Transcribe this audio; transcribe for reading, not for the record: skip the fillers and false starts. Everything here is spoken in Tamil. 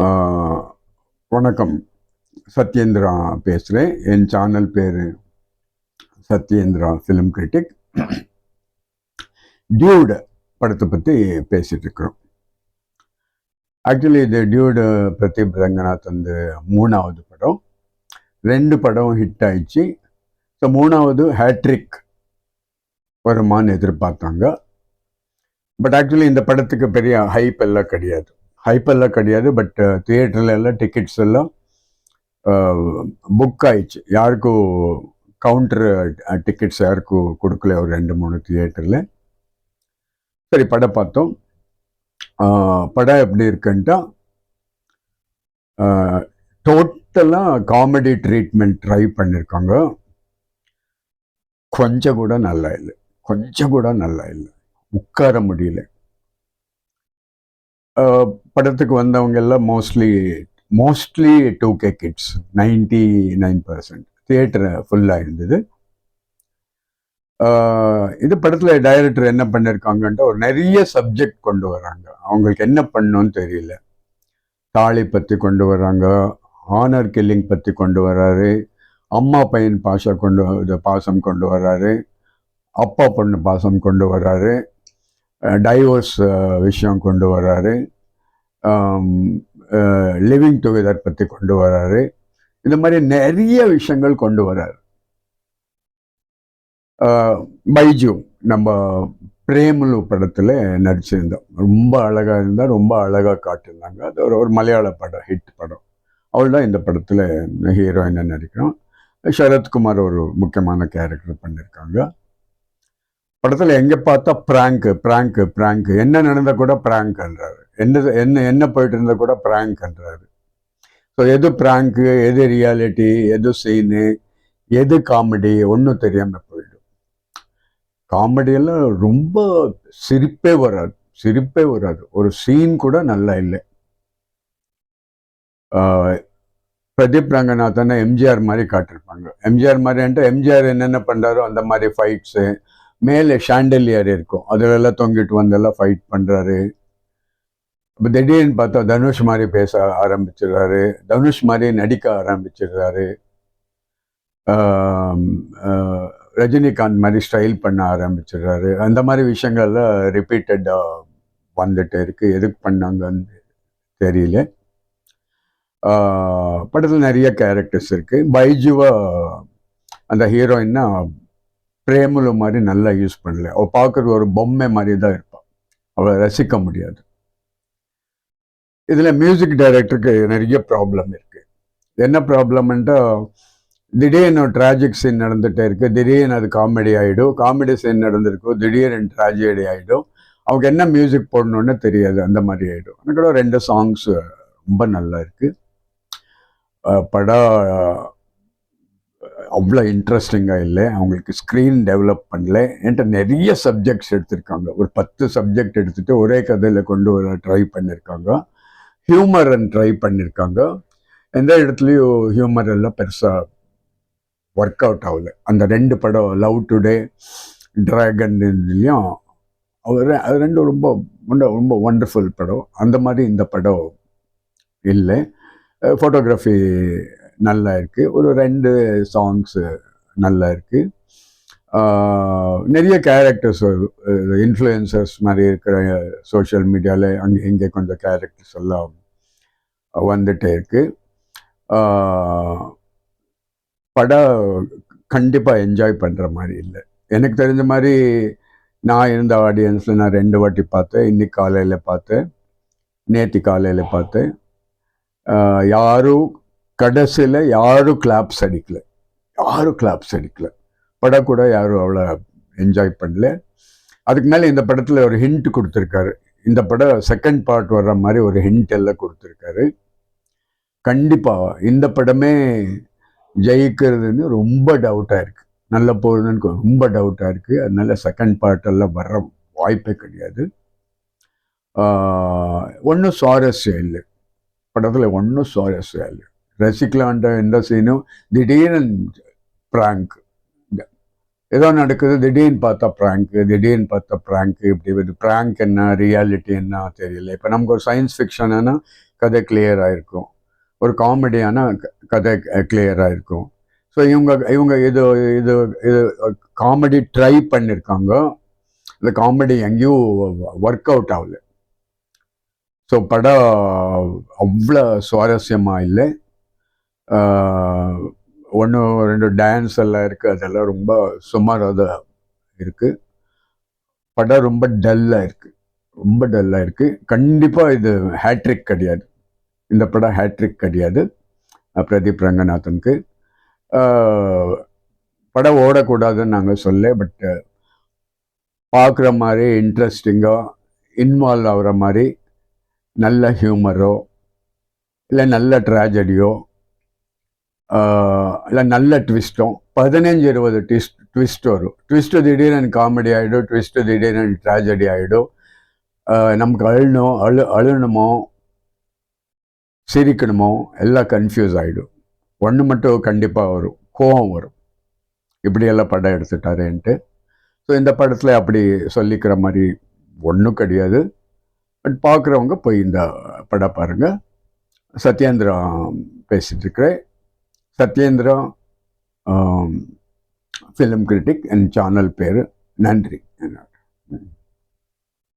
ஆஹ் வணக்கம். சத்யேந்திரா பேசுகிறேன். என் சேனல் பேர் சத்யேந்திரா ஃபிலிம் கிரிட்டிக். டியூட் படத்தை பற்றி பேசிகிட்டு இருக்கிறோம். ஆக்சுவலி இது டியூடு பிரதீப் ரங்கநாத் வந்து 3வது படம். 2 படம் ஹிட் ஆயிடுச்சு. ஸோ 3வது ஹேட்ரிக் வருமானு எதிர்பார்த்தாங்க. பட் ஆக்சுவலி இந்த படத்துக்கு பெரிய ஹைப் எல்லாம் கிடையாது. பட் தியேட்டர்ல எல்லாம் டிக்கெட்ஸ் எல்லாம் புக் ஆயிடுச்சு. யாருக்கும் கவுண்டர் டிக்கெட்ஸ் யாருக்கும் கொடுக்கல. ஒரு 2-3 தியேட்டரில். சரி, படம் பார்த்தோம். படம் எப்படி இருக்குன்ட்டா, டோட்டலாக காமெடி ட்ரீட்மெண்ட் ட்ரை பண்ணியிருக்காங்க. கொஞ்சம் கூட நல்லா இல்லை. உட்கார முடியல. படத்துக்கு வந்தவங்க எல்லாம் மோஸ்ட்லி 2K கிட்ஸ். 99% தியேட்டர் ஃபுல்லாக இருந்தது. இது படத்தில் டைரக்டர் என்ன பண்ணியிருக்காங்கன்ட்டு ஒரு நிறைய சப்ஜெக்ட் கொண்டு வராங்க. அவங்களுக்கு என்ன பண்ணணும்னு தெரியல. தாலி பற்றி கொண்டு வராங்க, ஆனர் கில்லிங் பற்றி கொண்டு வராரு, அம்மா பையன் பாசம் கொண்டு வராரு, அப்பா பொண்ணு பாசம் கொண்டு வராரு, டைவோர்ஸ் விஷயம் கொண்டு வராரு, லிவிங் டுகெதர் பற்றி கொண்டு வராரு. இந்த மாதிரி நிறைய விஷயங்கள் கொண்டு வராரு. பைஜு நம்ம பிரேமலு படத்தில் நடிச்சிருந்தோம். ரொம்ப அழகாக இருந்தால், ரொம்ப அழகாக காட்டியிருந்தாங்க. அது ஒரு மலையாள படம், ஹிட் படம். அவள் தான் இந்த படத்தில் ஹீரோயினாக நடிக்கிறோம். சரத்குமார் ஒரு முக்கியமான கேரக்டர் பண்ணியிருக்காங்க. படத்தில் எங்கே பார்த்தா பிராங்க். என்ன நடந்தால் கூட பிராங்க்ன்றாரு. என்ன போயிட்டு இருந்தால் கூட பிராங்க்ன்றாரு. ஸோ எது பிராங்கு, எது ரியாலிட்டி, எது சீனு, எது காமெடி ஒன்றும் தெரியாமல் போயிடும். காமெடியெல்லாம் ரொம்ப சிரிப்பே வராது. ஒரு சீன் கூட நல்லா இல்லை. பிரதீப் ரங்கநாதனை எம்ஜிஆர் மாதிரி காட்டிருப்பாங்க. எம்ஜிஆர் மாதிரின்ட்டு எம்ஜிஆர் என்னென்ன பண்ணுறாரோ அந்த மாதிரி ஃபைட்ஸு. மேலே ஷாண்டலியர் இருக்கும், அதிலெல்லாம் தொங்கிட்டு வந்தெல்லாம் ஃபைட் பண்ணுறாரு. இப்போ திடீர்னு பார்த்தா தனுஷ் மாதிரி பேச ஆரம்பிச்சிடுறாரு, தனுஷ் மாதிரி நடிக்க ஆரம்பிச்சிடுறாரு, ரஜினிகாந்த் மாதிரி ஸ்டைல் பண்ண ஆரம்பிச்சிடுறாரு. அந்த மாதிரி விஷயங்கள்லாம் ரிப்பீட்டடாக வந்துட்டு இருக்கு. எதுக்கு பண்ணாங்கன்னு தெரியல. படத்தில் நிறைய கேரக்டர்ஸ் இருக்கு. பைஜுவா அந்த ஹீரோயின்னா பிரேமலு மாதிரி நல்லா யூஸ் பண்ணல. அவள் பார்க்குறது ஒரு பொம்மை மாதிரி தான் இருப்பாள். அவளை ரசிக்க முடியாது. இதில் மியூசிக் டைரக்டருக்கு நிறைய ப்ராப்ளம் இருக்கு. என்ன ப்ராப்ளம்ன்ட்டா, திடீர்னு ட்ராஜிக் சீன் நடந்துகிட்டே இருக்கு, திடீர்னு அது காமெடி ஆகிடும். காமெடி சீன் நடந்திருக்கும், திடீர்னு ட்ராஜடி ஆகிடும். அவங்க என்ன மியூசிக் போடணுன்னு தெரியாது, அந்த மாதிரி ஆகிடும். எனக்கு கூட 2 சாங்ஸ் ரொம்ப நல்லா இருக்கு. படம் அவ்வளோ இன்ட்ரெஸ்டிங்காக இல்லை. அவங்களுக்கு ஸ்க்ரீன் டெவலப் பண்ணல. என்கிட்ட நிறைய சப்ஜெக்ட்ஸ் எடுத்திருக்காங்க. ஒரு 10 சப்ஜெக்ட் எடுத்துகிட்டு ஒரே கதையில் கொண்டு வர ட்ரை பண்ணியிருக்காங்க. ஹியூமர் ட்ரை பண்ணியிருக்காங்க. எந்த இடத்துலையும் ஹியூமர் எல்லாம் பெருசாக ஒர்க் அவுட் ஆகல. அந்த 2 படம், லவ் டுடே, டிராகன் இதுலேயும் அது 2 ரொம்ப ரொம்ப ஒண்டர்ஃபுல் படம். அந்த மாதிரி இந்த படம் இல்லை. ஃபோட்டோகிராஃபி நல்லா இருக்குது. ஒரு 2 சாங்ஸு நல்லா இருக்குது. நிறைய கேரக்டர்ஸ், இன்ஃப்ளூயன்சர்ஸ் மாதிரி இருக்கிற சோஷியல் மீடியாவில் அங்கே இங்கே கொஞ்சம் கேரக்டர்ஸ் எல்லாம் வந்துட்டே இருக்கு. படம் கண்டிப்பாக என்ஜாய் பண்ணுற மாதிரி இல்லை. எனக்கு தெரிஞ்ச மாதிரி நான் இருந்த ஆடியன்ஸில் நான் 2 வாட்டி பார்த்தேன். இன்னைக்கு காலையில் பார்த்தேன், நேற்று காலையில் பார்த்தேன். யாரும் கடைசியில் யாரும் கிளாப்ஸ் அடிக்கல. படம் கூட யாரும் அவ்வளோ என்ஜாய் பண்ணல. அதுக்கு மேலே இந்த படத்தில் ஒரு ஹிண்ட் கொடுத்துருக்காரு. இந்த படம் செகண்ட் பார்ட் வர்ற மாதிரி ஒரு ஹிண்ட் எல்லாம் கொடுத்துருக்காரு. கண்டிப்பாக இந்த படமே ஜெயிக்கிறதுன்னு ரொம்ப டவுட்டாக இருக்குது. நல்ல போகுதுன்னு ரொம்ப டவுட்டாக இருக்குது. அதனால செகண்ட் பார்ட் எல்லாம் வர்ற வாய்ப்பே கிடையாது. ஒன்றும் சுவாரஸ்யம் இல்லை படத்தில், ஒன்றும் சுவாரஸ்யம் இல்லை. ரசிக்கலான்ற எந்த சீனும் திடீர்னு பிராங்க், ஏதோ நடக்குது, திடீர்னு பார்த்தா ப்ராங்க்கு, இப்படி வருது. ப்ராங்க் என்ன, ரியாலிட்டி என்ன தெரியல. இப்போ நமக்கு ஒரு சயின்ஸ் ஃபிக்ஷன்னா கதை கிளியராக இருக்கும், ஒரு காமெடியான கதை கிளியராக இருக்கும். ஸோ இவங்க இது இது இது காமெடி ட்ரை பண்ணியிருக்காங்க, இந்த காமெடி எங்கேயும் ஒர்க் அவுட் ஆகல. ஸோ படம் அவ்வளோ சுவாரஸ்யமாக இல்லை. ஒன்று ரெண்டு டான்ஸ் எல்லாம் இருக்குது, அதெல்லாம் ரொம்ப சுமாராக தான் இருக்குது. படம் ரொம்ப டல்லாக இருக்குது. கண்டிப்பாக இது ஹேட்ரிக் கிடையாது, இந்த படம் ஹேட்ரிக் கிடையாது பிரதீப் ரங்கநாதனுக்கு. படம் ஓடக்கூடாதுன்னு நாங்கள் சொல்ல, பட் பார்க்குற மாதிரி இன்ட்ரெஸ்டிங்காக இன்வால்வ் ஆகிற மாதிரி நல்ல ஹியூமரோ இல்லை நல்ல ட்ராஜடியோ இல்லை நல்ல ட்விஸ்ட்டோ, 15-20 ட்விஸ்ட் வரும். ட்விஸ்ட்டு திடீர்னு காமெடி ஆகிடும், ட்விஸ்ட்டு திடீர்னு ட்ராஜடி ஆகிடும். நமக்கு அழுணுமோ சிரிக்கணுமோ எல்லாம் கன்ஃபியூஸ் ஆகிடும். ஒன்று மட்டும் கண்டிப்பாக வரும், கோவம் வரும், இப்படியெல்லாம் படம் எடுத்துட்டாரேன்ட்டு. ஸோ இந்த படத்தில் அப்படி சொல்லிக்கிற மாதிரி ஒன்றும் கிடையாது. பட் பார்க்குறவங்க போய் இந்த படம் பாருங்கள். சத்யேந்திரா பேசிகிட்டு இருக்கிறேன். சத்யேந்திரா ஃபிலிம் கிரிட்டிக், என் சேனல் பேர். நன்றி.